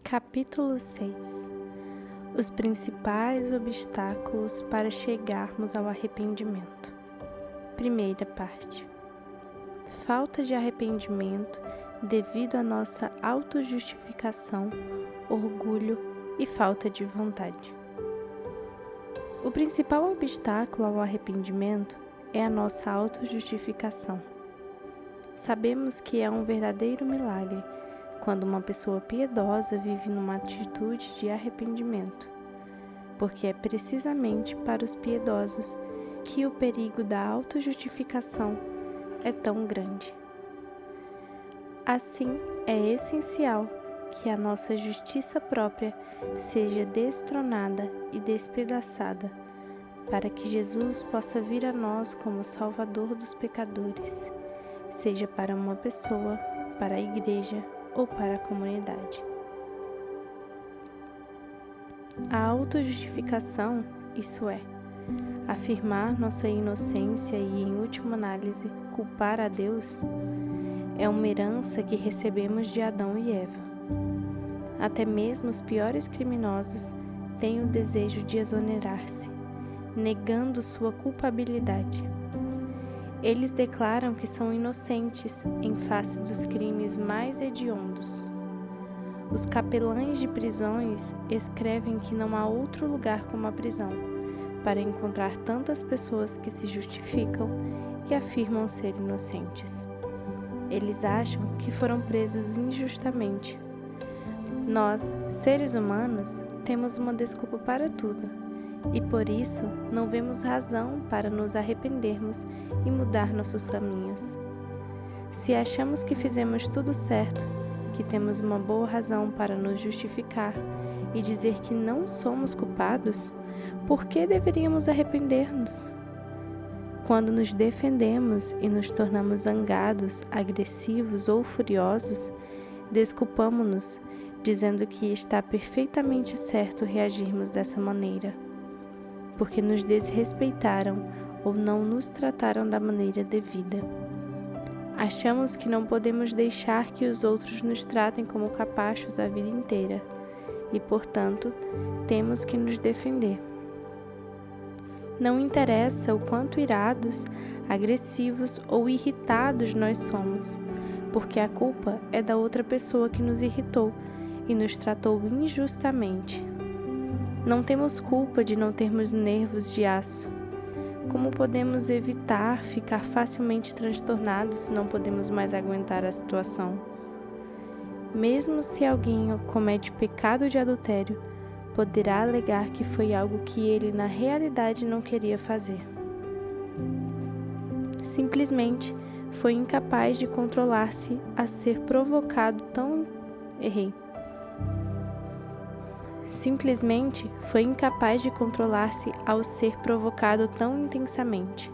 Capítulo 6. Os principais obstáculos para chegarmos ao arrependimento. Primeira parte. Falta de arrependimento devido à nossa autojustificação, orgulho e falta de vontade. O principal obstáculo ao arrependimento é a nossa autojustificação. Sabemos que é um verdadeiro milagre quando uma pessoa piedosa vive numa atitude de arrependimento, porque é precisamente para os piedosos que o perigo da autojustificação é tão grande. Assim, é essencial que a nossa justiça própria seja destronada e despedaçada, para que Jesus possa vir a nós como Salvador dos pecadores, seja para uma pessoa, para a igreja ou para a comunidade. A autojustificação, isso é, afirmar nossa inocência e, em última análise, culpar a Deus, é uma herança que recebemos de Adão e Eva. Até mesmo os piores criminosos têm o desejo de exonerar-se, negando sua culpabilidade. Eles declaram que são inocentes em face dos crimes mais hediondos. Os capelães de prisões escrevem que não há outro lugar como a prisão para encontrar tantas pessoas que se justificam e afirmam ser inocentes. Eles acham que foram presos injustamente. Nós, seres humanos, temos uma desculpa para tudo. E por isso não vemos razão para nos arrependermos e mudar nossos caminhos. Se achamos que fizemos tudo certo, que temos uma boa razão para nos justificar e dizer que não somos culpados, por que deveríamos arrepender-nos? Quando nos defendemos e nos tornamos zangados, agressivos ou furiosos, desculpamo-nos, dizendo que está perfeitamente certo reagirmos dessa maneira, porque nos desrespeitaram ou não nos trataram da maneira devida. Achamos que não podemos deixar que os outros nos tratem como capachos a vida inteira e, portanto, temos que nos defender. Não interessa o quanto irados, agressivos ou irritados nós somos, porque a culpa é da outra pessoa que nos irritou e nos tratou injustamente. Não temos culpa de não termos nervos de aço. Como podemos evitar ficar facilmente transtornados se não podemos mais aguentar a situação? Mesmo se alguém comete pecado de adultério, poderá alegar que foi algo que ele na realidade não queria fazer. Simplesmente foi incapaz de controlar-se a ser provocado tão... Simplesmente foi incapaz de controlar-se ao ser provocado tão intensamente.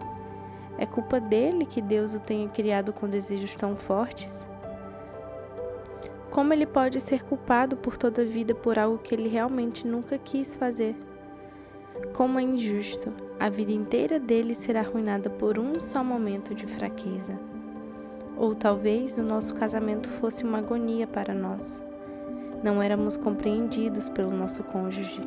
É culpa dele que Deus o tenha criado com desejos tão fortes? Como ele pode ser culpado por toda a vida por algo que ele realmente nunca quis fazer? Como é injusto, a vida inteira dele será arruinada por um só momento de fraqueza. Ou talvez o nosso casamento fosse uma agonia para nós. Não éramos compreendidos pelo nosso cônjuge.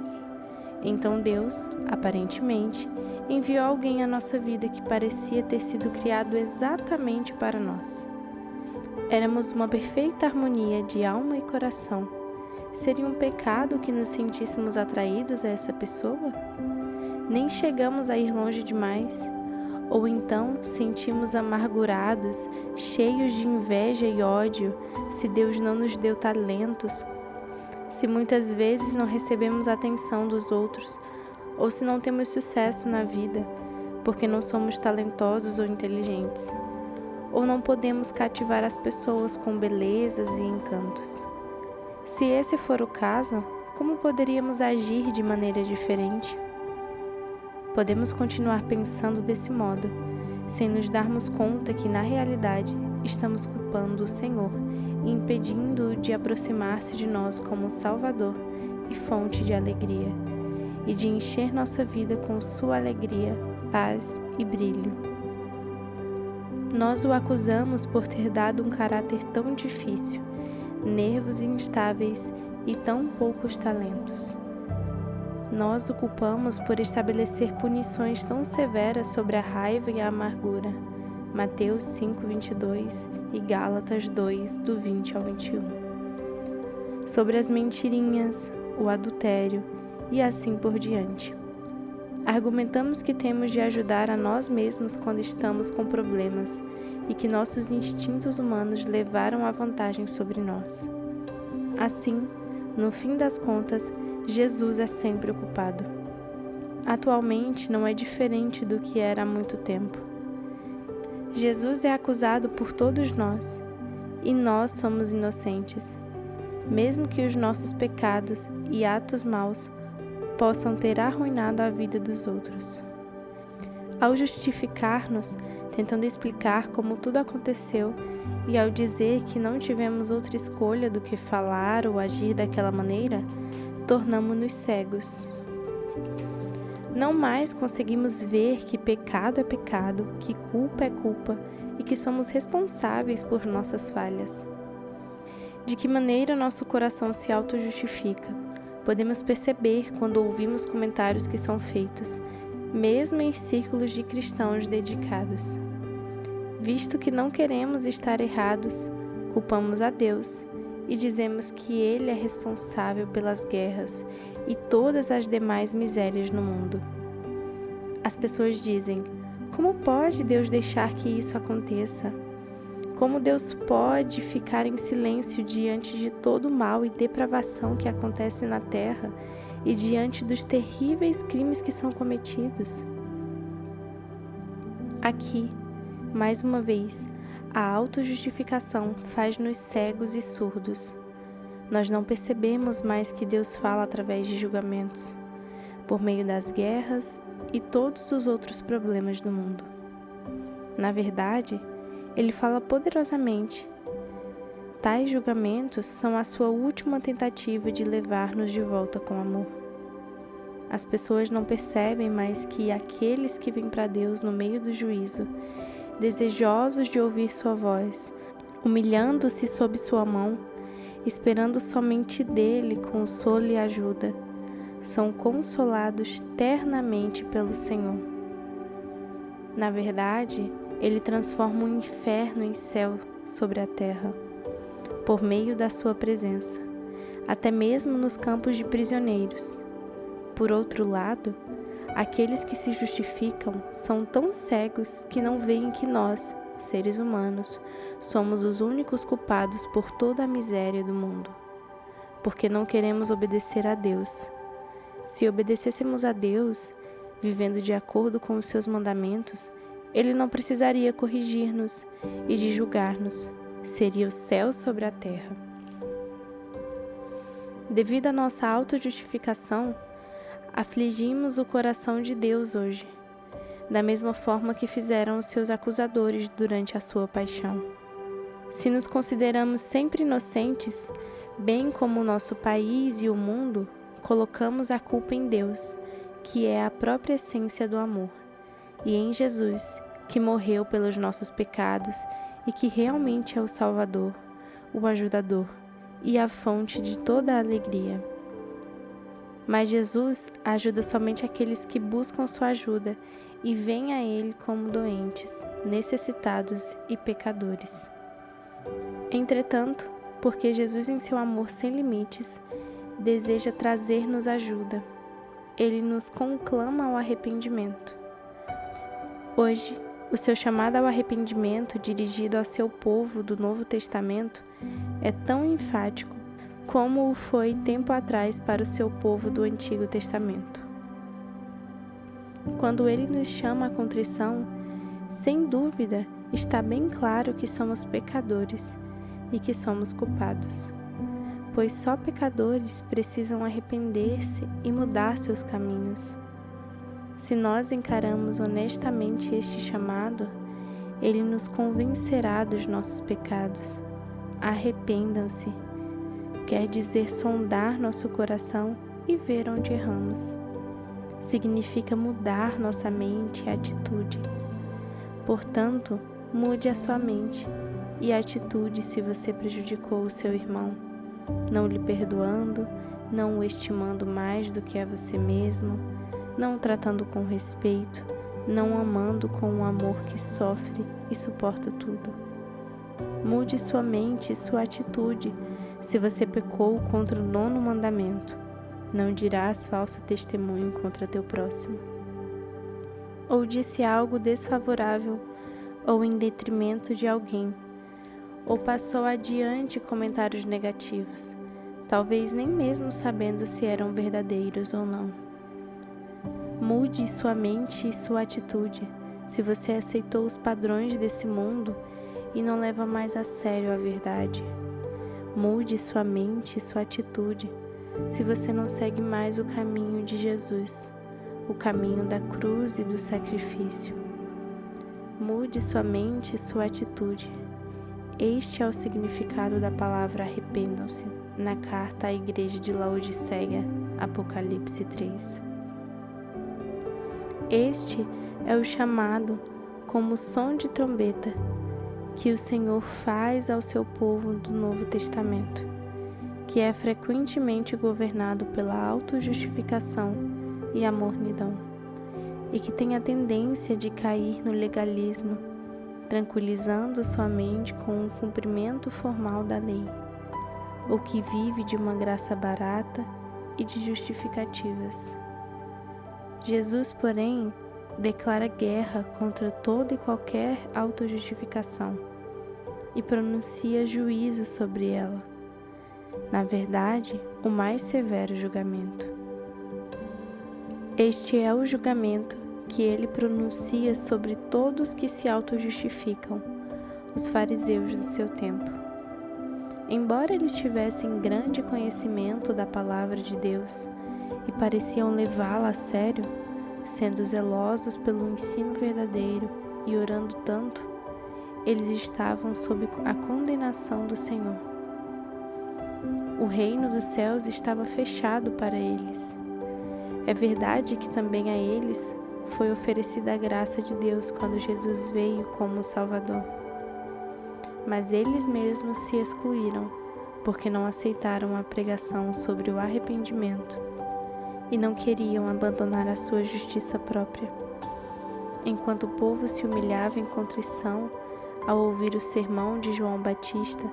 Então Deus, aparentemente, enviou alguém à nossa vida que parecia ter sido criado exatamente para nós. Éramos uma perfeita harmonia de alma e coração. Seria um pecado que nos sentíssemos atraídos a essa pessoa? Nem chegamos a ir longe demais? Ou então sentimos amargurados, cheios de inveja e ódio, se Deus não nos deu talentos, se muitas vezes não recebemos a atenção dos outros, ou se não temos sucesso na vida, porque não somos talentosos ou inteligentes, ou não podemos cativar as pessoas com belezas e encantos. Se esse for o caso, como poderíamos agir de maneira diferente? Podemos continuar pensando desse modo, sem nos darmos conta que, na realidade, estamos culpando o Senhor e impedindo-o de aproximar-se de nós como Salvador e fonte de alegria, e de encher nossa vida com sua alegria, paz e brilho. Nós o acusamos por ter dado um caráter tão difícil, nervos instáveis e tão poucos talentos. Nós o culpamos por estabelecer punições tão severas sobre a raiva e a amargura. Mateus 5:22 e Gálatas 2, do 20 ao 21. Sobre as mentirinhas, o adultério e assim por diante. Argumentamos que temos de ajudar a nós mesmos quando estamos com problemas e que nossos instintos humanos levaram a vantagem sobre nós. Assim, no fim das contas, Jesus é sempre o culpado. Atualmente não é diferente do que era há muito tempo. Jesus é acusado por todos nós, e nós somos inocentes, mesmo que os nossos pecados e atos maus possam ter arruinado a vida dos outros. Ao justificar-nos, tentando explicar como tudo aconteceu, e ao dizer que não tivemos outra escolha do que falar ou agir daquela maneira, tornamo-nos cegos. Não mais conseguimos ver que pecado é pecado, que culpa é culpa e que somos responsáveis por nossas falhas. De que maneira nosso coração se auto-justifica? Podemos perceber quando ouvimos comentários que são feitos, mesmo em círculos de cristãos dedicados. Visto que não queremos estar errados, culpamos a Deus e dizemos que Ele é responsável pelas guerras e todas as demais misérias no mundo. As pessoas dizem: como pode Deus deixar que isso aconteça? Como Deus pode ficar em silêncio diante de todo o mal e depravação que acontece na terra e diante dos terríveis crimes que são cometidos? Aqui, mais uma vez, a autojustificação faz-nos cegos e surdos. Nós não percebemos mais que Deus fala através de julgamentos, por meio das guerras e todos os outros problemas do mundo. Na verdade, Ele fala poderosamente. Tais julgamentos são a sua última tentativa de levar-nos de volta com amor. As pessoas não percebem mais que aqueles que vêm para Deus no meio do juízo, desejosos de ouvir sua voz, humilhando-se sob sua mão, esperando somente dele consolo e ajuda, são consolados ternamente pelo Senhor. Na verdade, Ele transforma o inferno em céu sobre a terra, por meio da sua presença, até mesmo nos campos de prisioneiros. Por outro lado, aqueles que se justificam são tão cegos que não veem que nós, seres humanos, somos os únicos culpados por toda a miséria do mundo, porque não queremos obedecer a Deus. Se obedecêssemos a Deus, vivendo de acordo com os seus mandamentos, Ele não precisaria corrigir-nos e de julgar-nos. Seria o céu sobre a terra. Devido à nossa autojustificação, afligimos o coração de Deus hoje, da mesma forma que fizeram os seus acusadores durante a sua paixão. Se nos consideramos sempre inocentes, bem como o nosso país e o mundo, colocamos a culpa em Deus, que é a própria essência do amor, e em Jesus, que morreu pelos nossos pecados e que realmente é o Salvador, o ajudador e a fonte de toda a alegria. Mas Jesus ajuda somente aqueles que buscam sua ajuda e vêm a Ele como doentes, necessitados e pecadores. Entretanto, porque Jesus em seu amor sem limites deseja trazer-nos ajuda, Ele nos conclama ao arrependimento. Hoje, o seu chamado ao arrependimento dirigido ao seu povo do Novo Testamento é tão enfático como o foi tempo atrás para o seu povo do Antigo Testamento. Quando Ele nos chama à contrição, sem dúvida está bem claro que somos pecadores e que somos culpados, pois só pecadores precisam arrepender-se e mudar seus caminhos. Se nós encaramos honestamente este chamado, Ele nos convencerá dos nossos pecados. Arrependam-se. Quer dizer sondar nosso coração e ver onde erramos. Significa mudar nossa mente e atitude. Portanto, mude a sua mente e atitude se você prejudicou o seu irmão. não lhe perdoando, não o estimando mais do que a você mesmo, não o tratando com respeito, não amando com um amor que sofre e suporta tudo. Mude sua mente e sua atitude se você pecou contra o 9º mandamento. Não dirás falso testemunho contra teu próximo. Ou disse algo desfavorável ou em detrimento de alguém, ou passou adiante comentários negativos, talvez nem mesmo sabendo se eram verdadeiros ou não. Mude sua mente e sua atitude se você aceitou os padrões desse mundo e não leva mais a sério a verdade. Mude sua mente e sua atitude se você não segue mais o caminho de Jesus, o caminho da cruz e do sacrifício. Mude sua mente e sua atitude. Este é o significado da palavra arrependam-se na carta à igreja de Laodiceia, Apocalipse 3. Este é o chamado como som de trombeta que o Senhor faz ao seu povo do Novo Testamento, que é frequentemente governado pela autojustificação e a mornidão, e que tem a tendência de cair no legalismo, tranquilizando sua mente com o cumprimento formal da lei, ou que vive de uma graça barata e de justificativas. Jesus, porém, declara guerra contra toda e qualquer autojustificação e pronuncia juízo sobre ela. Na verdade, o mais severo julgamento. Este é o julgamento que ele pronuncia sobre todos que se autojustificam, os fariseus do seu tempo. Embora eles tivessem grande conhecimento da palavra de Deus e pareciam levá-la a sério, sendo zelosos pelo ensino verdadeiro e orando tanto, eles estavam sob a condenação do Senhor. O reino dos céus estava fechado para eles. É verdade que também a eles foi oferecida a graça de Deus quando Jesus veio como Salvador. Mas eles mesmos se excluíram, porque não aceitaram a pregação sobre o arrependimento e não queriam abandonar a sua justiça própria. Enquanto o povo se humilhava em contrição ao ouvir o sermão de João Batista,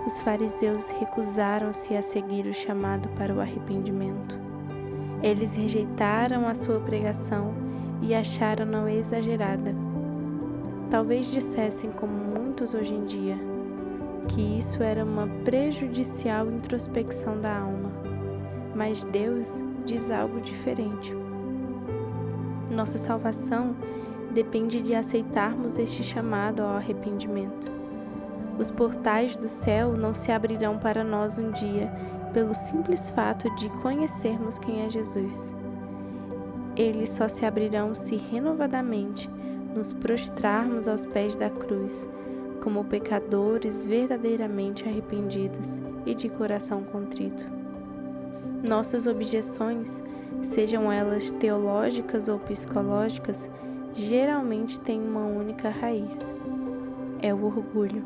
os fariseus recusaram-se a seguir o chamado para o arrependimento. Eles rejeitaram a sua pregação e acharam-na exagerada. Talvez dissessem, como muitos hoje em dia, que isso era uma prejudicial introspecção da alma. Mas Deus diz algo diferente. Nossa salvação depende de aceitarmos este chamado ao arrependimento. Os portais do céu não se abrirão para nós um dia pelo simples fato de conhecermos quem é Jesus. Eles só se abrirão se renovadamente nos prostrarmos aos pés da cruz, como pecadores verdadeiramente arrependidos e de coração contrito. Nossas objeções, sejam elas teológicas ou psicológicas, geralmente têm uma única raiz: é o orgulho,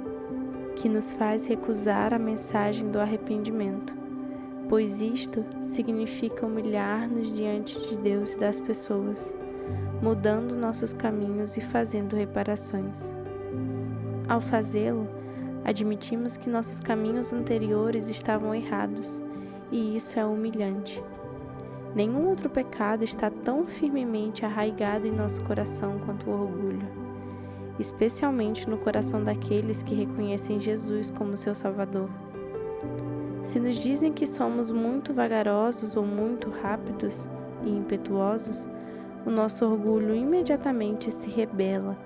que nos faz recusar a mensagem do arrependimento, pois isto significa humilhar-nos diante de Deus e das pessoas, mudando nossos caminhos e fazendo reparações. Ao fazê-lo, admitimos que nossos caminhos anteriores estavam errados, e isso é humilhante. Nenhum outro pecado está tão firmemente arraigado em nosso coração quanto o orgulho, especialmente no coração daqueles que reconhecem Jesus como seu Salvador. Se nos dizem que somos muito vagarosos ou muito rápidos e impetuosos, o nosso orgulho imediatamente se rebela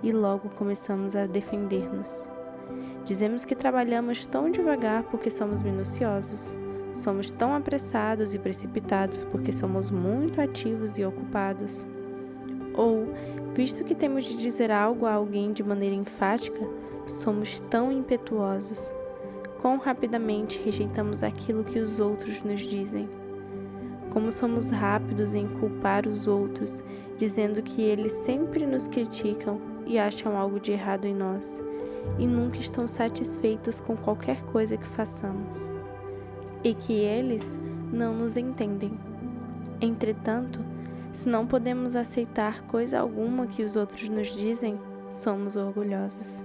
e logo começamos a defender-nos. Dizemos que trabalhamos tão devagar porque somos minuciosos. Somos tão apressados e precipitados porque somos muito ativos e ocupados. Ou, visto que temos de dizer algo a alguém de maneira enfática, somos tão impetuosos. Quão rapidamente rejeitamos aquilo que os outros nos dizem. Como somos rápidos em culpar os outros, dizendo que eles sempre nos criticam e acham algo de errado em nós, e nunca estão satisfeitos com qualquer coisa que façamos. e que eles não nos entendem. Entretanto, se não podemos aceitar coisa alguma que os outros nos dizem, somos orgulhosos.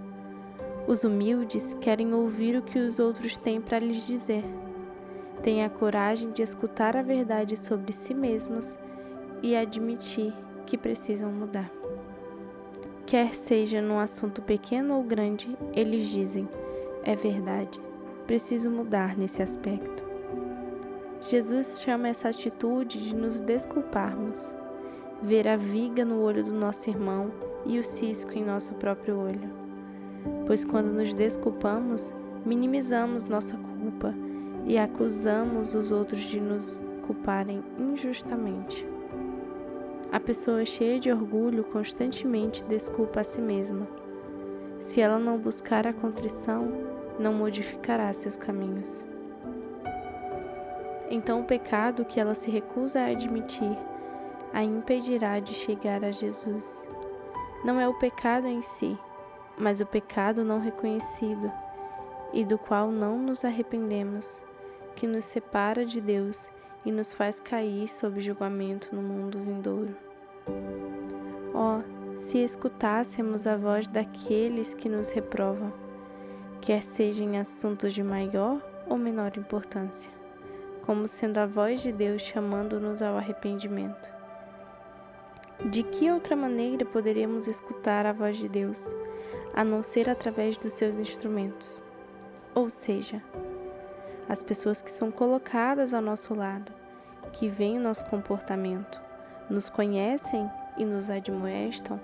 Os humildes querem ouvir o que os outros têm para lhes dizer. Têm a coragem de escutar a verdade sobre si mesmos e admitir que precisam mudar. Quer seja num assunto pequeno ou grande, eles dizem: é verdade, preciso mudar nesse aspecto. Jesus chama essa atitude de nos desculparmos, ver a viga no olho do nosso irmão e o cisco em nosso próprio olho. Pois quando nos desculpamos, minimizamos nossa culpa e acusamos os outros de nos culparem injustamente. A pessoa cheia de orgulho constantemente desculpa a si mesma. Se ela não buscar a contrição, não modificará seus caminhos. Então o pecado que ela se recusa a admitir a impedirá de chegar a Jesus. Não é o pecado em si, mas o pecado não reconhecido e do qual não nos arrependemos, que nos separa de Deus e nos faz cair sob julgamento no mundo vindouro. Oh, se escutássemos a voz daqueles que nos reprovam, quer seja em assuntos de maior ou menor importância, como sendo a voz de Deus chamando-nos ao arrependimento. De que outra maneira poderíamos escutar a voz de Deus, a não ser através dos seus instrumentos? Ou seja, as pessoas que são colocadas ao nosso lado, que veem o nosso comportamento, nos conhecem e nos admoestam.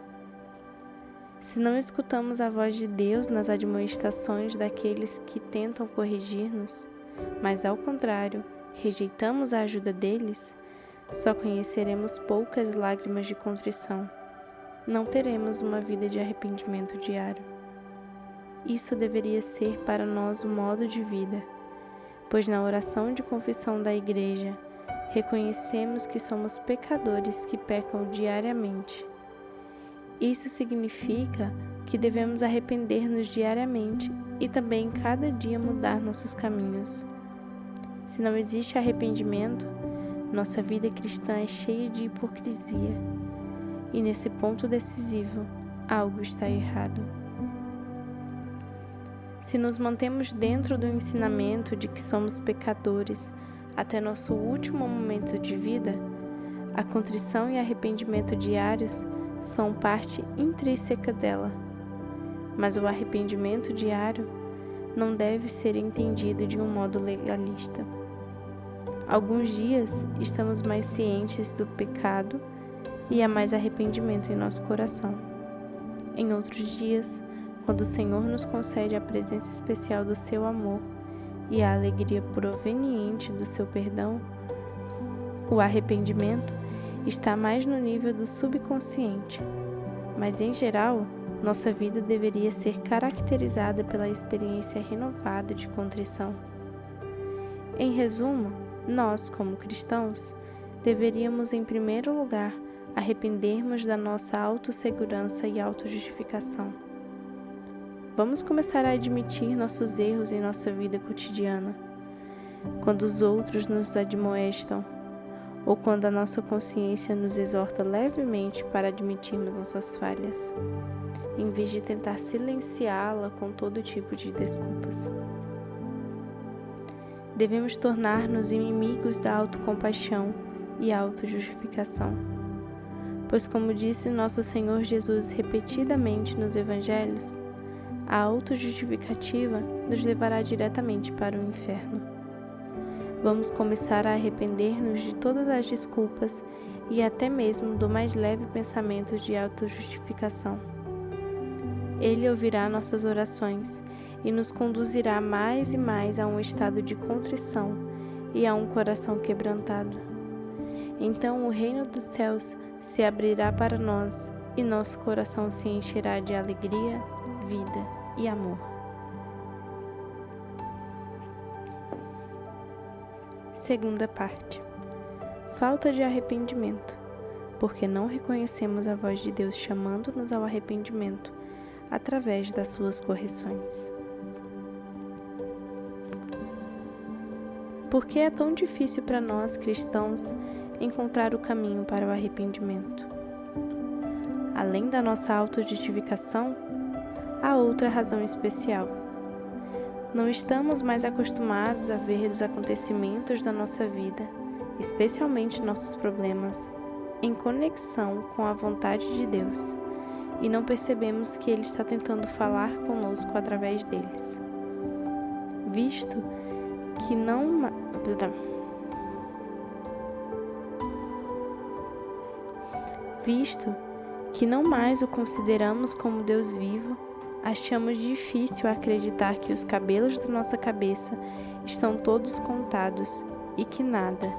Se não escutamos a voz de Deus nas admoestações daqueles que tentam corrigir-nos, mas ao contrário, rejeitamos a ajuda deles, só conheceremos poucas lágrimas de contrição. Não teremos uma vida de arrependimento diário. Isso deveria ser para nós o modo de vida, pois na oração de confissão da Igreja, reconhecemos que somos pecadores que pecam diariamente. Isso significa que devemos arrepender-nos diariamente e também cada dia mudar nossos caminhos. Se não existe arrependimento, nossa vida cristã é cheia de hipocrisia. E nesse ponto decisivo, algo está errado. Se nos mantemos dentro do ensinamento de que somos pecadores até nosso último momento de vida, a contrição e arrependimento diários são parte intrínseca dela. Mas o arrependimento diário não deve ser entendido de um modo legalista. Alguns dias estamos mais cientes do pecado e há mais arrependimento em nosso coração. Em outros dias, quando o Senhor nos concede a presença especial do seu amor e a alegria proveniente do seu perdão, o arrependimento está mais no nível do subconsciente, mas em geral, nossa vida deveria ser caracterizada pela experiência renovada de contrição. Em resumo, nós, como cristãos, deveríamos, em primeiro lugar, arrependermos da nossa autossegurança e autojustificação. Vamos começar a admitir nossos erros em nossa vida cotidiana, quando os outros nos admoestam, ou quando a nossa consciência nos exorta levemente para admitirmos nossas falhas, em vez de tentar silenciá-la com todo tipo de desculpas. Devemos tornar-nos inimigos da autocompaixão e autojustificação, pois, como disse nosso Senhor Jesus repetidamente nos Evangelhos, a autojustificativa nos levará diretamente para o inferno. Vamos começar a arrepender-nos de todas as desculpas e até mesmo do mais leve pensamento de autojustificação. Ele ouvirá nossas orações e nos conduzirá mais e mais a um estado de contrição e a um coração quebrantado. Então o reino dos céus se abrirá para nós e nosso coração se encherá de alegria, vida e amor. Segunda parte. Falta de arrependimento, porque não reconhecemos a voz de Deus chamando-nos ao arrependimento através das suas correções. Por que é tão difícil para nós, cristãos, encontrar o caminho para o arrependimento? Além da nossa autojustificação, há outra razão especial. Não estamos mais acostumados a ver os acontecimentos da nossa vida, especialmente nossos problemas, em conexão com a vontade de Deus, e não percebemos que Ele está tentando falar conosco através deles. Visto que não mais o consideramos como Deus vivo, achamos difícil acreditar que os cabelos da nossa cabeça estão todos contados e que nada,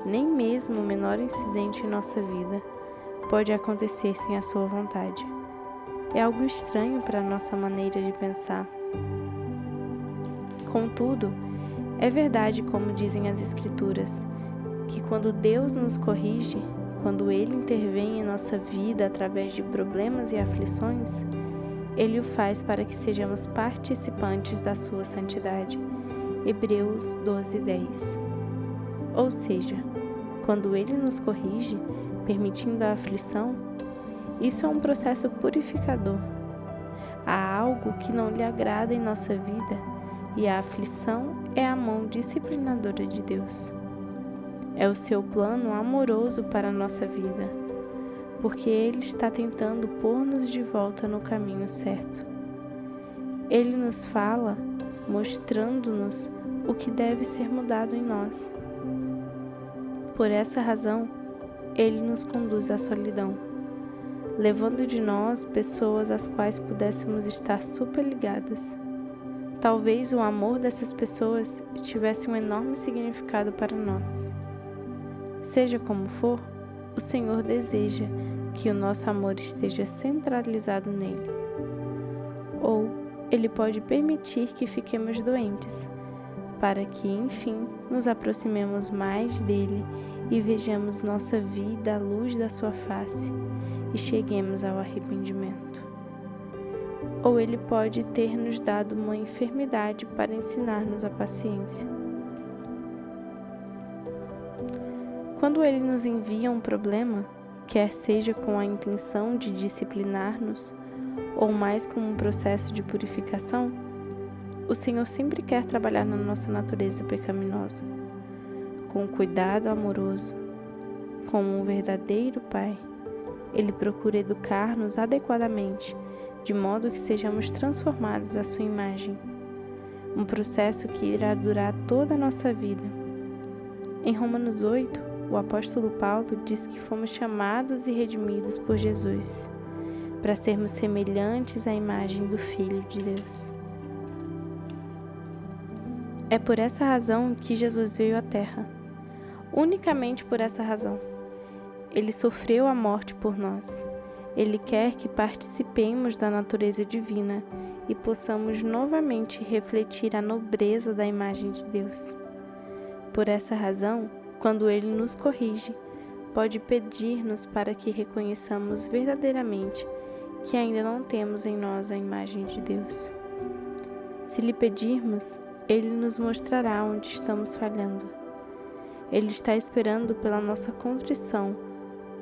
nem mesmo o menor incidente em nossa vida, pode acontecer sem a sua vontade. É algo estranho para a nossa maneira de pensar. Contudo, é verdade, como dizem as Escrituras, que quando Deus nos corrige, quando Ele intervém em nossa vida através de problemas e aflições, Ele o faz para que sejamos participantes da sua santidade. Hebreus 12:10. Ou seja, quando Ele nos corrige, permitindo a aflição, isso é um processo purificador. Há algo que não lhe agrada em nossa vida, e a aflição é a mão disciplinadora de Deus. É o seu plano amoroso para a nossa vida, porque Ele está tentando pôr-nos de volta no caminho certo. Ele nos fala, mostrando-nos o que deve ser mudado em nós. Por essa razão, Ele nos conduz à solidão, levando de nós pessoas às quais pudéssemos estar superligadas. Talvez o amor dessas pessoas tivesse um enorme significado para nós. Seja como for, o Senhor deseja que o nosso amor esteja centralizado nele. Ou Ele pode permitir que fiquemos doentes, para que, enfim, nos aproximemos mais dele e vejamos nossa vida à luz da sua face e cheguemos ao arrependimento. Ou Ele pode ter nos dado uma enfermidade para ensinar-nos a paciência. Quando Ele nos envia um problema, quer seja com a intenção de disciplinar-nos, ou mais como um processo de purificação, o Senhor sempre quer trabalhar na nossa natureza pecaminosa, com cuidado amoroso, como um verdadeiro Pai. Ele procura educar-nos adequadamente, de modo que sejamos transformados à sua imagem, um processo que irá durar toda a nossa vida. Em Romanos 8, o apóstolo Paulo diz que fomos chamados e redimidos por Jesus, para sermos semelhantes à imagem do Filho de Deus. É por essa razão que Jesus veio à Terra, unicamente por essa razão. Ele sofreu a morte por nós. Ele quer que participemos da natureza divina e possamos novamente refletir a nobreza da imagem de Deus. Por essa razão, quando Ele nos corrige, pode pedir-nos para que reconheçamos verdadeiramente que ainda não temos em nós a imagem de Deus. Se lhe pedirmos, Ele nos mostrará onde estamos falhando. Ele está esperando pela nossa contrição,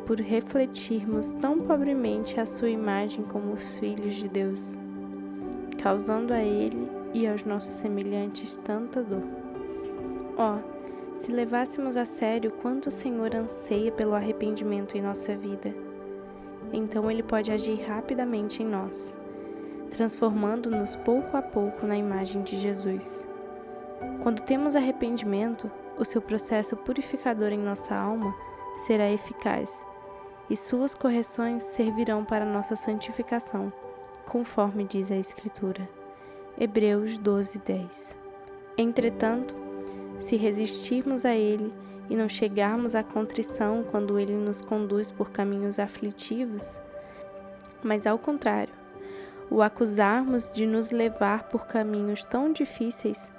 por refletirmos tão pobremente a sua imagem como os filhos de Deus, causando a Ele e aos nossos semelhantes tanta dor. Se levássemos a sério quanto o Senhor anseia pelo arrependimento em nossa vida, então Ele pode agir rapidamente em nós, transformando-nos pouco a pouco na imagem de Jesus. Quando temos arrependimento, o seu processo purificador em nossa alma será eficaz, e suas correções servirão para nossa santificação, conforme diz a Escritura. Hebreus 12:10. Entretanto, se resistirmos a Ele e não chegarmos à contrição quando Ele nos conduz por caminhos aflitivos, mas ao contrário, o acusarmos de nos levar por caminhos tão difíceis,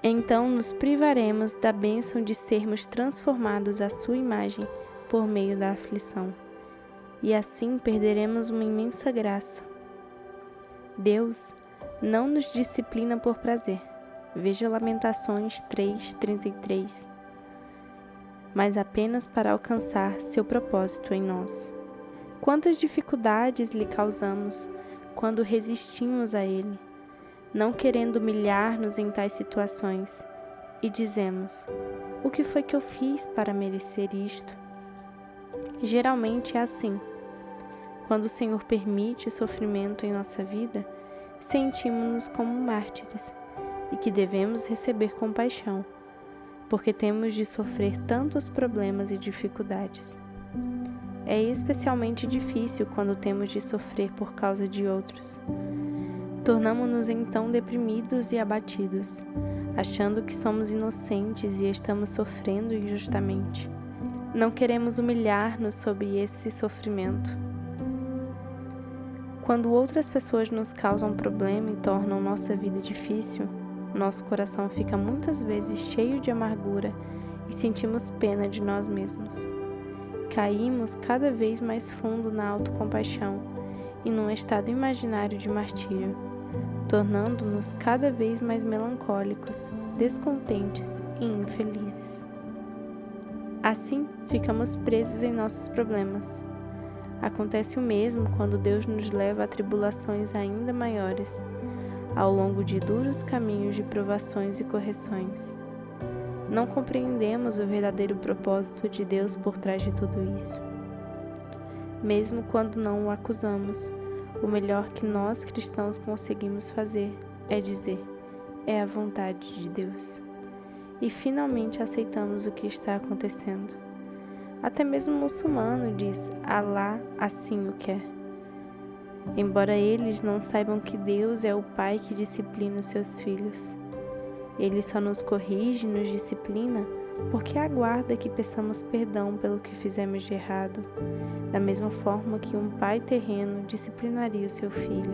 então nos privaremos da bênção de sermos transformados à sua imagem por meio da aflição, e assim perderemos uma imensa graça. Deus não nos disciplina por prazer, Veja Lamentações 3:33. Mas apenas para alcançar seu propósito em nós. Quantas dificuldades lhe causamos quando resistimos a ele, não querendo humilhar-nos em tais situações, e dizemos: o que foi que eu fiz para merecer isto? Geralmente é assim. Quando o Senhor permite o sofrimento em nossa vida, sentimos-nos como mártires e que devemos receber compaixão, porque temos de sofrer tantos problemas e dificuldades. É especialmente difícil quando temos de sofrer por causa de outros. Tornamo-nos então deprimidos e abatidos, achando que somos inocentes e estamos sofrendo injustamente. Não queremos humilhar-nos sob esse sofrimento. Quando outras pessoas nos causam problema e tornam nossa vida difícil, nosso coração fica muitas vezes cheio de amargura e sentimos pena de nós mesmos. Caímos cada vez mais fundo na autocompaixão e num estado imaginário de martírio, tornando-nos cada vez mais melancólicos, descontentes e infelizes. Assim, ficamos presos em nossos problemas. Acontece o mesmo quando Deus nos leva a tribulações ainda maiores, ao longo de duros caminhos de provações e correções. Não compreendemos o verdadeiro propósito de Deus por trás de tudo isso. Mesmo quando não o acusamos, o melhor que nós cristãos conseguimos fazer é dizer: é a vontade de Deus. E finalmente aceitamos o que está acontecendo. Até mesmo o muçulmano diz: Alá assim o quer. Embora eles não saibam que Deus é o Pai que disciplina os seus filhos. Ele só nos corrige e nos disciplina porque aguarda que peçamos perdão pelo que fizemos de errado, da mesma forma que um pai terreno disciplinaria o seu filho,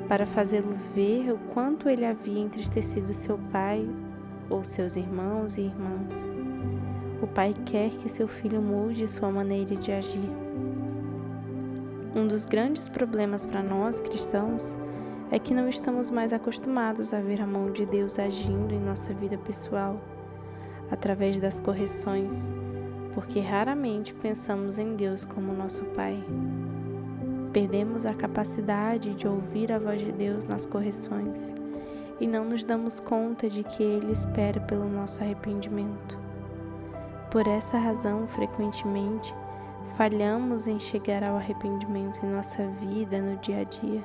para fazê-lo ver o quanto ele havia entristecido seu pai ou seus irmãos e irmãs. O pai quer que seu filho mude sua maneira de agir. Um dos grandes problemas para nós cristãos é que não estamos mais acostumados a ver a mão de Deus agindo em nossa vida pessoal, através das correções, porque raramente pensamos em Deus como nosso Pai. Perdemos a capacidade de ouvir a voz de Deus nas correções e não nos damos conta de que Ele espera pelo nosso arrependimento. Por essa razão, frequentemente, falhamos em chegar ao arrependimento em nossa vida no dia a dia.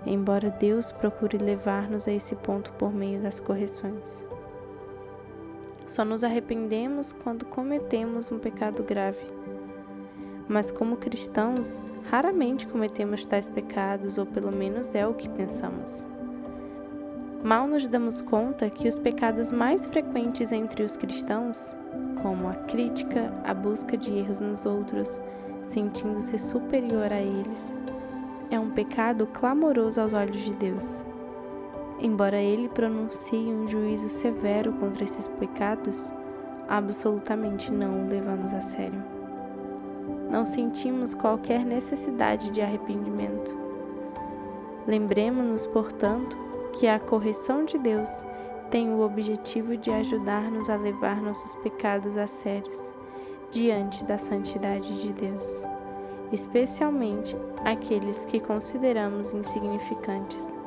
Embora Deus procure levar-nos a esse ponto por meio das correções. Só nos arrependemos quando cometemos um pecado grave. Mas como cristãos, raramente cometemos tais pecados, ou pelo menos é o que pensamos. Mal nos damos conta que os pecados mais frequentes entre os cristãos, como a crítica, a busca de erros nos outros, sentindo-se superior a eles, é um pecado clamoroso aos olhos de Deus. Embora Ele pronuncie um juízo severo contra esses pecados, absolutamente não o levamos a sério. Não sentimos qualquer necessidade de arrependimento. Lembremos-nos, portanto, que a correção de Deus tem o objetivo de ajudar-nos a levar nossos pecados a sérios diante da santidade de Deus, especialmente aqueles que consideramos insignificantes.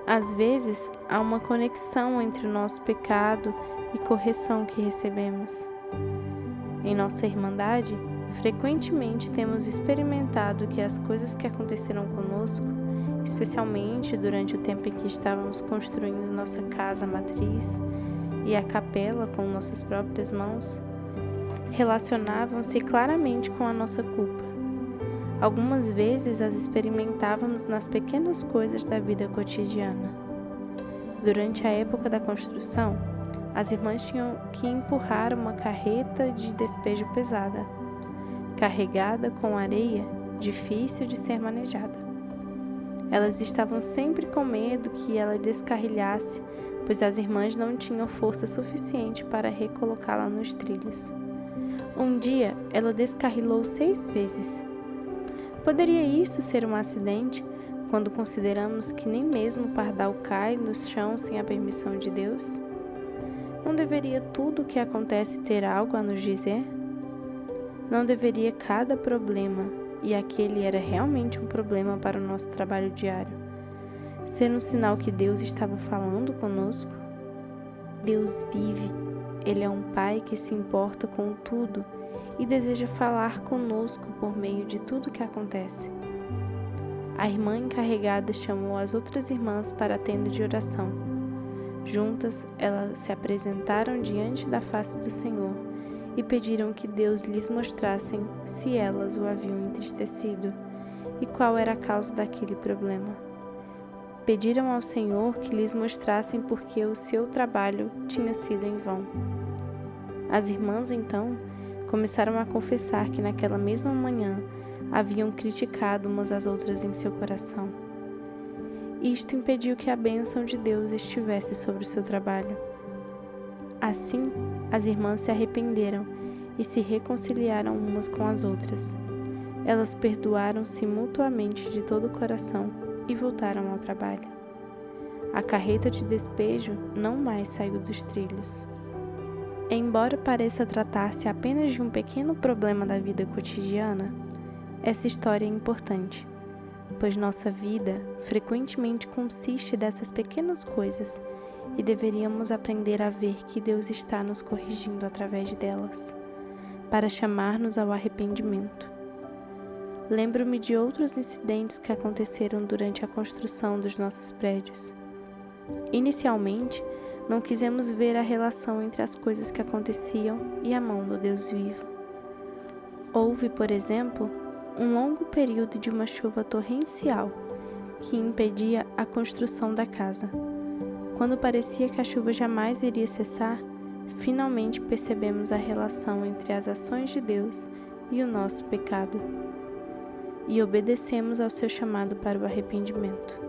Às vezes, há uma conexão entre o nosso pecado e correção que recebemos. Em nossa irmandade, frequentemente temos experimentado que as coisas que aconteceram conosco, especialmente durante o tempo em que estávamos construindo nossa casa matriz e a capela com nossas próprias mãos, relacionavam-se claramente com a nossa culpa. Algumas vezes as experimentávamos nas pequenas coisas da vida cotidiana. Durante a época da construção, as irmãs tinham que empurrar uma carreta de despejo pesada, carregada com areia difícil de ser manejada. Elas estavam sempre com medo que ela descarrilhasse, pois as irmãs não tinham força suficiente para recolocá-la nos trilhos. Um dia, ela descarrilou 6 vezes. Poderia isso ser um acidente, quando consideramos que nem mesmo o pardal cai no chão sem a permissão de Deus? Não deveria tudo o que acontece ter algo a nos dizer? Não deveria cada problema, e aquele era realmente um problema para o nosso trabalho diário, ser um sinal que Deus estava falando conosco? Deus vive. Ele é um Pai que se importa com tudo e deseja falar conosco por meio de tudo que acontece. A irmã encarregada chamou as outras irmãs para a tenda de oração. Juntas, elas se apresentaram diante da face do Senhor e pediram que Deus lhes mostrasse se elas o haviam entristecido e qual era a causa daquele problema. Pediram ao Senhor que lhes mostrassem porque o seu trabalho tinha sido em vão. As irmãs, então, começaram a confessar que naquela mesma manhã haviam criticado umas às outras em seu coração. Isto impediu que a bênção de Deus estivesse sobre o seu trabalho. Assim, as irmãs se arrependeram e se reconciliaram umas com as outras. Elas perdoaram-se mutuamente de todo o coração e voltaram ao trabalho. A carreta de despejo não mais saiu dos trilhos. Embora pareça tratar-se apenas de um pequeno problema da vida cotidiana, essa história é importante, pois nossa vida frequentemente consiste dessas pequenas coisas e deveríamos aprender a ver que Deus está nos corrigindo através delas, para chamar-nos ao arrependimento. Lembro-me de outros incidentes que aconteceram durante a construção dos nossos prédios. Inicialmente, não quisemos ver a relação entre as coisas que aconteciam e a mão do Deus vivo. Houve, por exemplo, um longo período de uma chuva torrencial que impedia a construção da casa. Quando parecia que a chuva jamais iria cessar, finalmente percebemos a relação entre as ações de Deus e o nosso pecado, e obedecemos ao seu chamado para o arrependimento.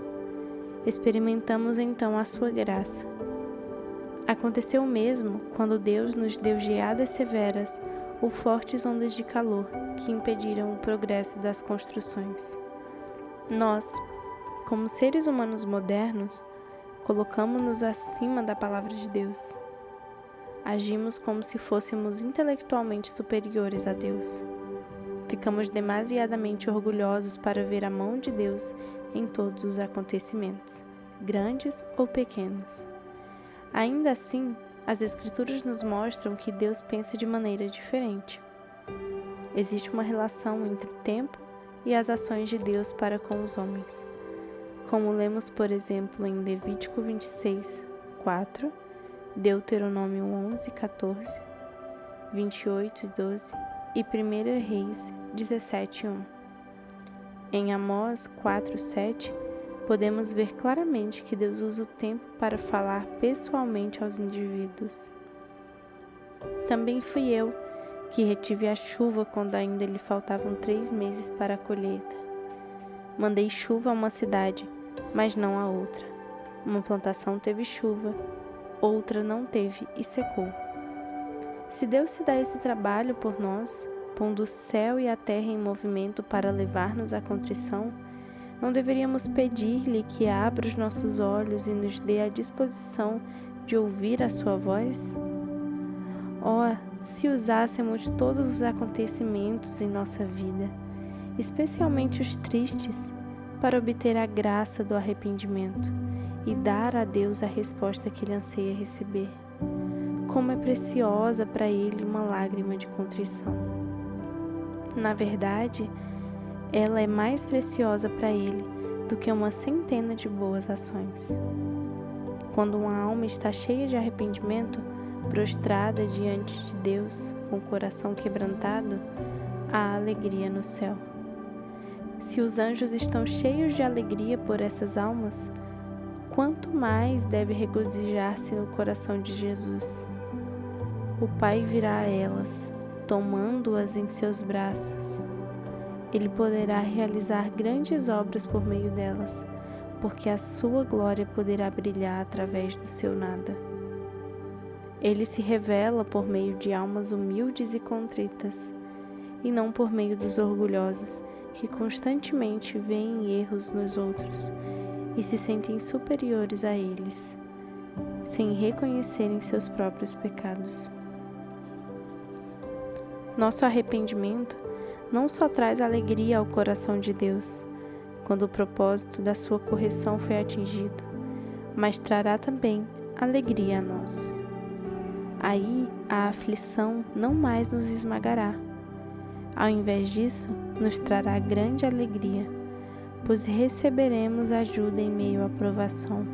Experimentamos então a sua graça. Aconteceu o mesmo quando Deus nos deu geadas severas ou fortes ondas de calor que impediram o progresso das construções. Nós, como seres humanos modernos, colocamos-nos acima da palavra de Deus. Agimos como se fôssemos intelectualmente superiores a Deus. Ficamos demasiadamente orgulhosos para ver a mão de Deus em todos os acontecimentos, grandes ou pequenos. Ainda assim, as Escrituras nos mostram que Deus pensa de maneira diferente. Existe uma relação entre o tempo e as ações de Deus para com os homens, como lemos, por exemplo, em Levítico 26, 4, Deuteronômio 11, 14, 28, 12 e 1 Reis 17, 1. Em Amós 4, 7, podemos ver claramente que Deus usa o tempo para falar pessoalmente aos indivíduos. Também fui eu que retive a chuva quando ainda lhe faltavam 3 meses para a colheita. Mandei chuva a uma cidade, mas não a outra. Uma plantação teve chuva, outra não teve e secou. Se Deus se dá esse trabalho por nós, pondo o céu e a terra em movimento para levar-nos à contrição, não deveríamos pedir-lhe que abra os nossos olhos e nos dê a disposição de ouvir a sua voz? Oh, se usássemos todos os acontecimentos em nossa vida, especialmente os tristes, para obter a graça do arrependimento e dar a Deus a resposta que Ele anseia receber. Como é preciosa para Ele uma lágrima de contrição. Na verdade, ela é mais preciosa para Ele do que uma centena de boas ações. Quando uma alma está cheia de arrependimento, prostrada diante de Deus, com o coração quebrantado, há alegria no céu. Se os anjos estão cheios de alegria por essas almas, quanto mais deve regozijar-se no coração de Jesus. O Pai virá a elas, tomando-as em seus braços. Ele poderá realizar grandes obras por meio delas, porque a sua glória poderá brilhar através do seu nada. Ele se revela por meio de almas humildes e contritas, e não por meio dos orgulhosos que constantemente veem erros nos outros e se sentem superiores a eles, sem reconhecerem seus próprios pecados. Nosso arrependimento não só traz alegria ao coração de Deus, quando o propósito da sua correção foi atingido, mas trará também alegria a nós. Aí a aflição não mais nos esmagará. Ao invés disso, nos trará grande alegria, pois receberemos ajuda em meio à provação.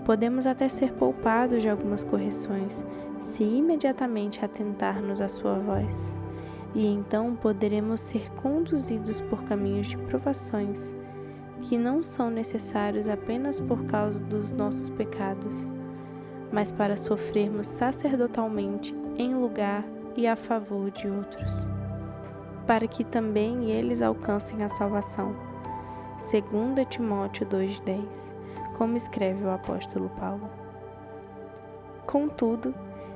Podemos até ser poupados de algumas correções, se imediatamente atentarmos à sua voz, e então poderemos ser conduzidos por caminhos de provações, que não são necessários apenas por causa dos nossos pecados, mas para sofrermos sacerdotalmente em lugar e a favor de outros, para que também eles alcancem a salvação. 2 Timóteo 2,10, como escreve o apóstolo Paulo. Contudo,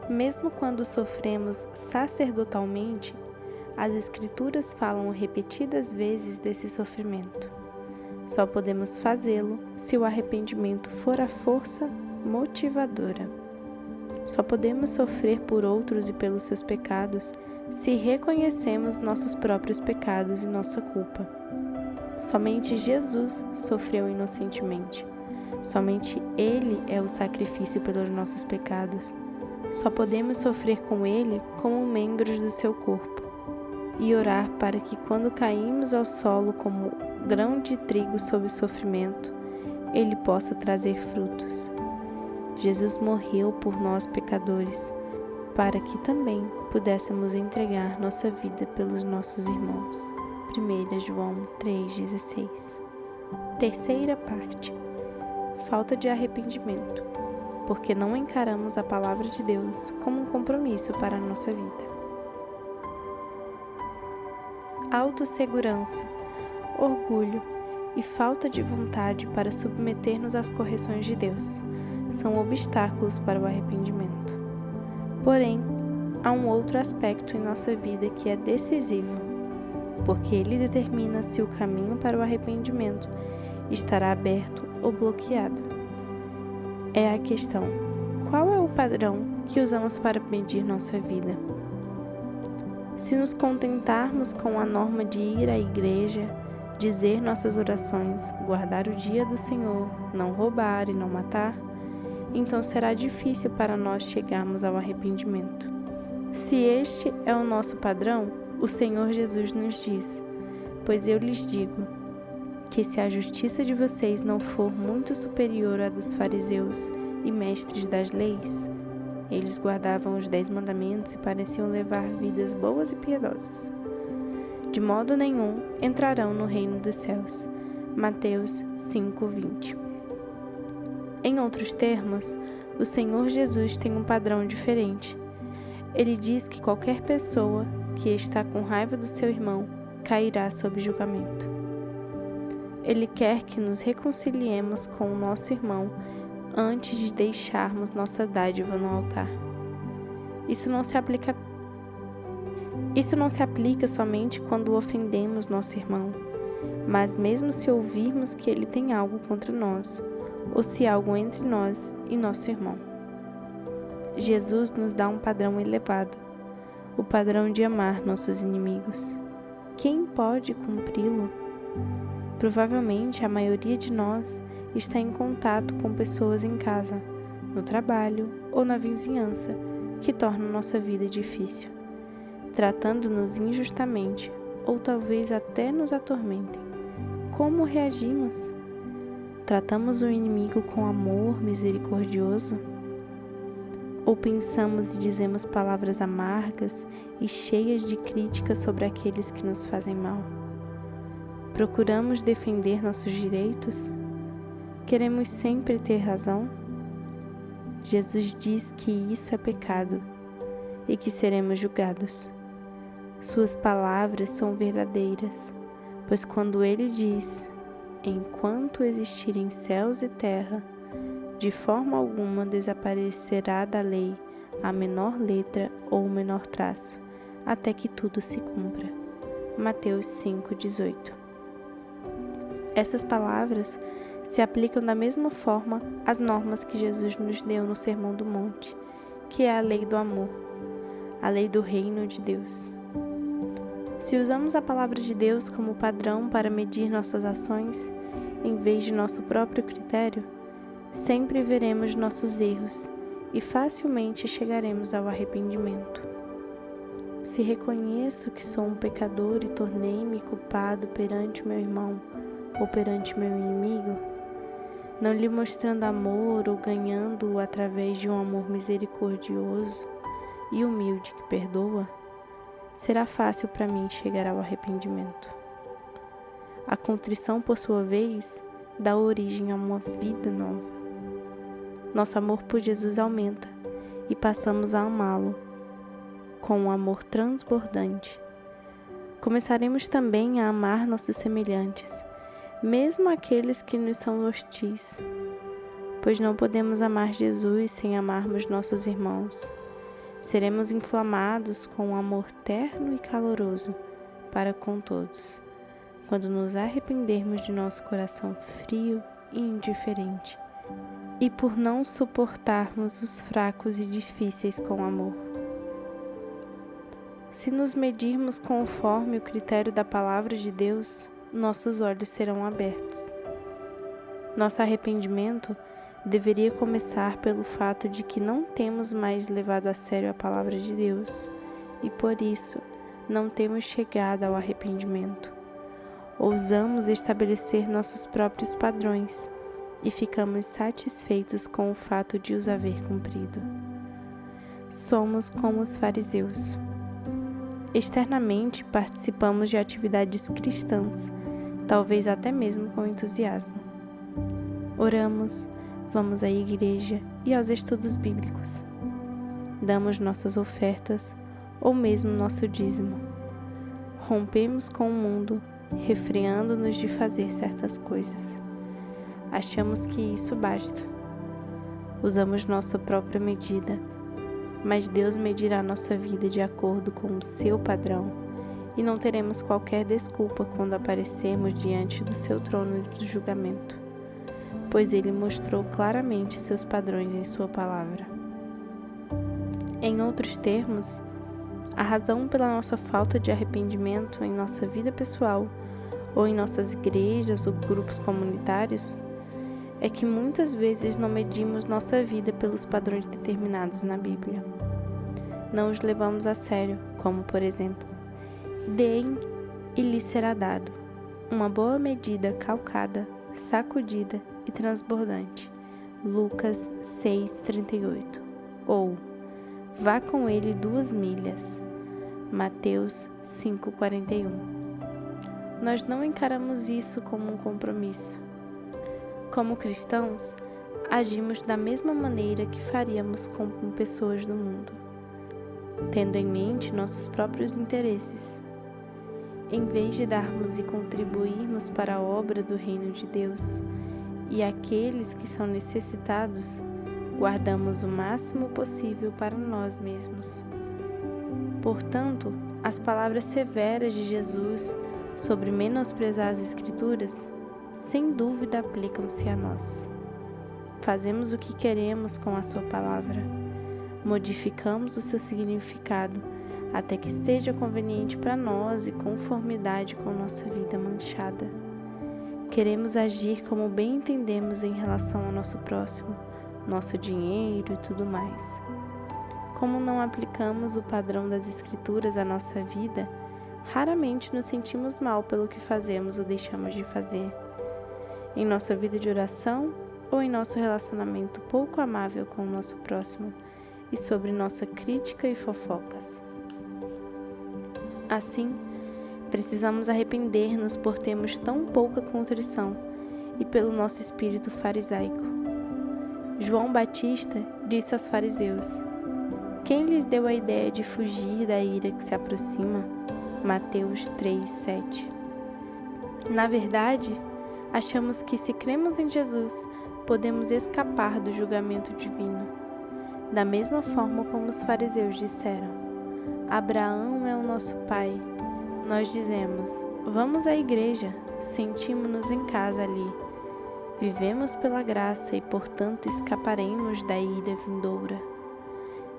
mesmo quando sofremos sacerdotalmente, as Escrituras falam repetidas vezes desse sofrimento. Só podemos fazê-lo se o arrependimento for a força motivadora. Só podemos sofrer por outros e pelos seus pecados se reconhecemos nossos próprios pecados e nossa culpa. Somente Jesus sofreu inocentemente. Somente Ele é o sacrifício pelos nossos pecados. Só podemos sofrer com Ele como membros do seu corpo e orar para que quando caímos ao solo como grão de trigo sob sofrimento, Ele possa trazer frutos. Jesus morreu por nós pecadores, para que também pudéssemos entregar nossa vida pelos nossos irmãos. 1 João 3,16. Terceira parte. Falta de arrependimento, porque não encaramos a palavra de Deus como um compromisso para a nossa vida. Autossegurança, orgulho e falta de vontade para submeter-nos às correções de Deus são obstáculos para o arrependimento. Porém, há um outro aspecto em nossa vida que é decisivo, porque ele determina se o caminho para o arrependimento estará aberto ou bloqueado. É a questão: qual é o padrão que usamos para medir nossa vida? Se nos contentarmos com a norma de ir à igreja, dizer nossas orações, guardar o dia do Senhor, não roubar e não matar, então será difícil para nós chegarmos ao arrependimento. Se este é o nosso padrão, o Senhor Jesus nos diz: pois eu lhes digo, que se a justiça de vocês não for muito superior à dos fariseus e mestres das leis, eles guardavam os 10 mandamentos e pareciam levar vidas boas e piedosas, de modo nenhum entrarão no reino dos céus. Mateus 5:20. Em outros termos, o Senhor Jesus tem um padrão diferente. Ele diz que qualquer pessoa que está com raiva do seu irmão cairá sob julgamento. Ele quer que nos reconciliemos com o nosso irmão antes de deixarmos nossa dádiva no altar. Isso não se aplica somente quando ofendemos nosso irmão, mas mesmo se ouvirmos que ele tem algo contra nós, ou se algo entre nós e nosso irmão. Jesus nos dá um padrão elevado, o padrão de amar nossos inimigos. Quem pode cumpri-lo? Provavelmente a maioria de nós está em contato com pessoas em casa, no trabalho ou na vizinhança que tornam nossa vida difícil, tratando-nos injustamente ou talvez até nos atormentem. Como reagimos? Tratamos o inimigo com amor misericordioso? Ou pensamos e dizemos palavras amargas e cheias de críticas sobre aqueles que nos fazem mal? Procuramos defender nossos direitos? Queremos sempre ter razão? Jesus diz que isso é pecado e que seremos julgados. Suas palavras são verdadeiras, pois quando ele diz: enquanto existirem céus e terra, de forma alguma desaparecerá da lei a menor letra ou o menor traço, até que tudo se cumpra. Mateus 5,18. Essas palavras se aplicam da mesma forma às normas que Jesus nos deu no Sermão do Monte, que é a lei do amor, a lei do reino de Deus. Se usamos a palavra de Deus como padrão para medir nossas ações, em vez de nosso próprio critério, sempre veremos nossos erros e facilmente chegaremos ao arrependimento. Se reconheço que sou um pecador e tornei-me culpado perante meu irmão ou perante meu inimigo, não lhe mostrando amor ou ganhando-o através de um amor misericordioso e humilde que perdoa, será fácil para mim chegar ao arrependimento. A contrição, por sua vez, dá origem a uma vida nova. Nosso amor por Jesus aumenta e passamos a amá-lo com um amor transbordante. Começaremos também a amar nossos semelhantes, mesmo aqueles que nos são hostis, pois não podemos amar Jesus sem amarmos nossos irmãos. Seremos inflamados com um amor terno e caloroso para com todos, quando nos arrependermos de nosso coração frio e indiferente, e por não suportarmos os fracos e difíceis com amor. Se nos medirmos conforme o critério da palavra de Deus, nossos olhos serão abertos. Nosso arrependimento deveria começar pelo fato de que não temos mais levado a sério a palavra de Deus e por isso não temos chegado ao arrependimento. Ousamos estabelecer nossos próprios padrões e ficamos satisfeitos com o fato de os haver cumprido. Somos como os fariseus. Externamente participamos de atividades cristãs, talvez até mesmo com entusiasmo. Oramos, vamos à igreja e aos estudos bíblicos. Damos nossas ofertas ou mesmo nosso dízimo. Rompemos com o mundo, refreando-nos de fazer certas coisas. Achamos que isso basta. Usamos nossa própria medida, mas Deus medirá nossa vida de acordo com o seu padrão e não teremos qualquer desculpa quando aparecermos diante do seu trono de julgamento, pois Ele mostrou claramente seus padrões em sua palavra. Em outros termos, a razão pela nossa falta de arrependimento em nossa vida pessoal ou em nossas igrejas ou grupos comunitários é que muitas vezes não medimos nossa vida pelos padrões determinados na Bíblia. Não os levamos a sério, como por exemplo, deem e lhes será dado, uma boa medida calcada, sacudida e transbordante. Lucas 6,38. Ou, vá com ele 2 milhas. Mateus 5,41. Nós não encaramos isso como um compromisso. Como cristãos, agimos da mesma maneira que faríamos com pessoas do mundo, tendo em mente nossos próprios interesses. Em vez de darmos e contribuirmos para a obra do reino de Deus e aqueles que são necessitados, guardamos o máximo possível para nós mesmos. Portanto, as palavras severas de Jesus sobre menosprezar as Escrituras, sem dúvida aplicam-se a nós. Fazemos o que queremos com a sua palavra, modificamos o seu significado até que seja conveniente para nós e conformidade com nossa vida manchada. Queremos agir como bem entendemos em relação ao nosso próximo, nosso dinheiro e tudo mais. Como não aplicamos o padrão das Escrituras à nossa vida, raramente nos sentimos mal pelo que fazemos ou deixamos de fazer. Em nossa vida de oração ou em nosso relacionamento pouco amável com o nosso próximo e sobre nossa crítica e fofocas. Assim, precisamos arrepender-nos por termos tão pouca contrição e pelo nosso espírito farisaico. João Batista disse aos fariseus: quem lhes deu a ideia de fugir da ira que se aproxima? Mateus 3,7. Na verdade, achamos que se cremos em Jesus, podemos escapar do julgamento divino. Da mesma forma como os fariseus disseram: Abraão é o nosso pai, Nós dizemos: vamos à igreja, sentimos-nos em casa ali. Vivemos pela graça e, portanto, escaparemos da ira vindoura.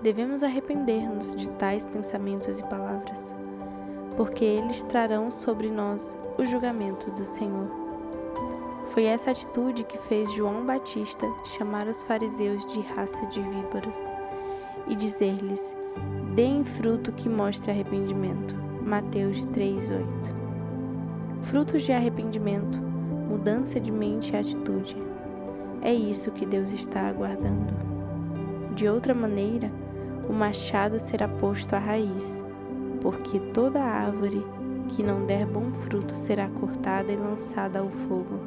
Devemos arrepender-nos de tais pensamentos e palavras, porque eles trarão sobre nós o julgamento do Senhor. Foi essa atitude que fez João Batista chamar os fariseus de raça de víboras e dizer-lhes: deem fruto que mostre arrependimento. Mateus 3:8. Frutos de arrependimento, mudança de mente e atitude. É isso que Deus está aguardando. De outra maneira, o machado será posto à raiz, porque toda árvore que não der bom fruto será cortada e lançada ao fogo.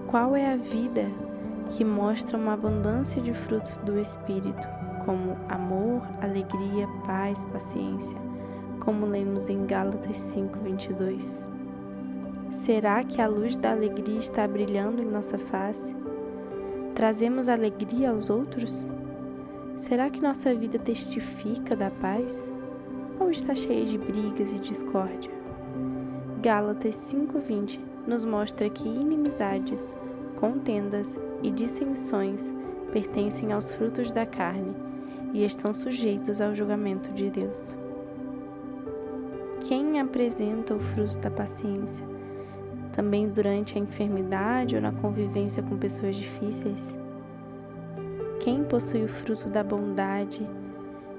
Qual é a vida que mostra uma abundância de frutos do Espírito, como amor, alegria, paz, paciência, como lemos em Gálatas 5:22? Será que a luz da alegria está brilhando em nossa face? Trazemos alegria aos outros? Será que nossa vida testifica da paz? Ou está cheia de brigas e discórdia? Gálatas 5:20 nos mostra que inimizades, contendas e dissensões pertencem aos frutos da carne e estão sujeitos ao julgamento de Deus. Quem apresenta o fruto da paciência? Também durante a enfermidade ou na convivência com pessoas difíceis? Quem possui o fruto da bondade,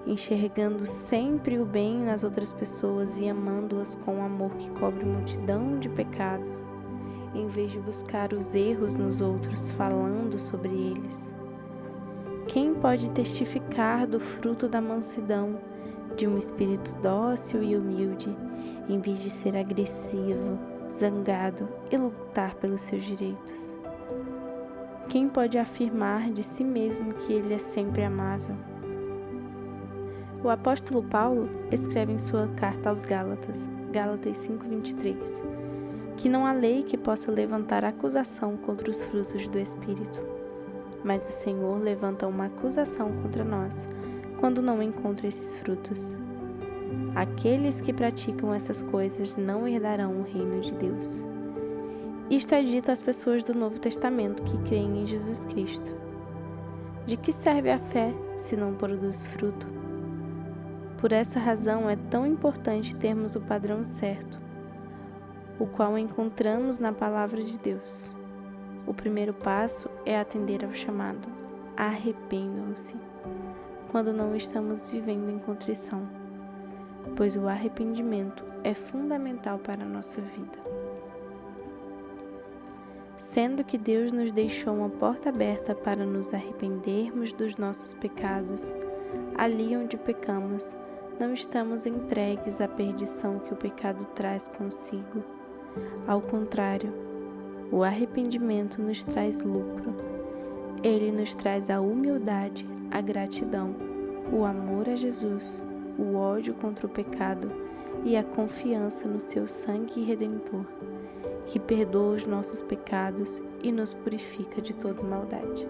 enxergando sempre o bem nas outras pessoas e amando-as com um amor que cobre multidão de pecados, em vez de buscar os erros nos outros, falando sobre eles? Quem pode testificar do fruto da mansidão, de um espírito dócil e humilde, em vez de ser agressivo, zangado e lutar pelos seus direitos? Quem pode afirmar de si mesmo que ele é sempre amável? O apóstolo Paulo escreve em sua carta aos Gálatas, Gálatas 5:23, que não há lei que possa levantar acusação contra os frutos do Espírito, mas o Senhor levanta uma acusação contra nós quando não encontra esses frutos. Aqueles que praticam essas coisas não herdarão o reino de Deus. Isto é dito às pessoas do Novo Testamento que creem em Jesus Cristo. De que serve a fé se não produz fruto? Por essa razão é tão importante termos o padrão certo, o qual encontramos na Palavra de Deus. O primeiro passo é atender ao chamado: arrependam-se, quando não estamos vivendo em contrição, pois o arrependimento é fundamental para a nossa vida. Sendo que Deus nos deixou uma porta aberta para nos arrependermos dos nossos pecados, ali onde pecamos, não estamos entregues à perdição que o pecado traz consigo. Ao contrário, o arrependimento nos traz lucro. Ele nos traz a humildade, a gratidão, o amor a Jesus, o ódio contra o pecado e a confiança no seu sangue redentor, que perdoa os nossos pecados e nos purifica de toda maldade.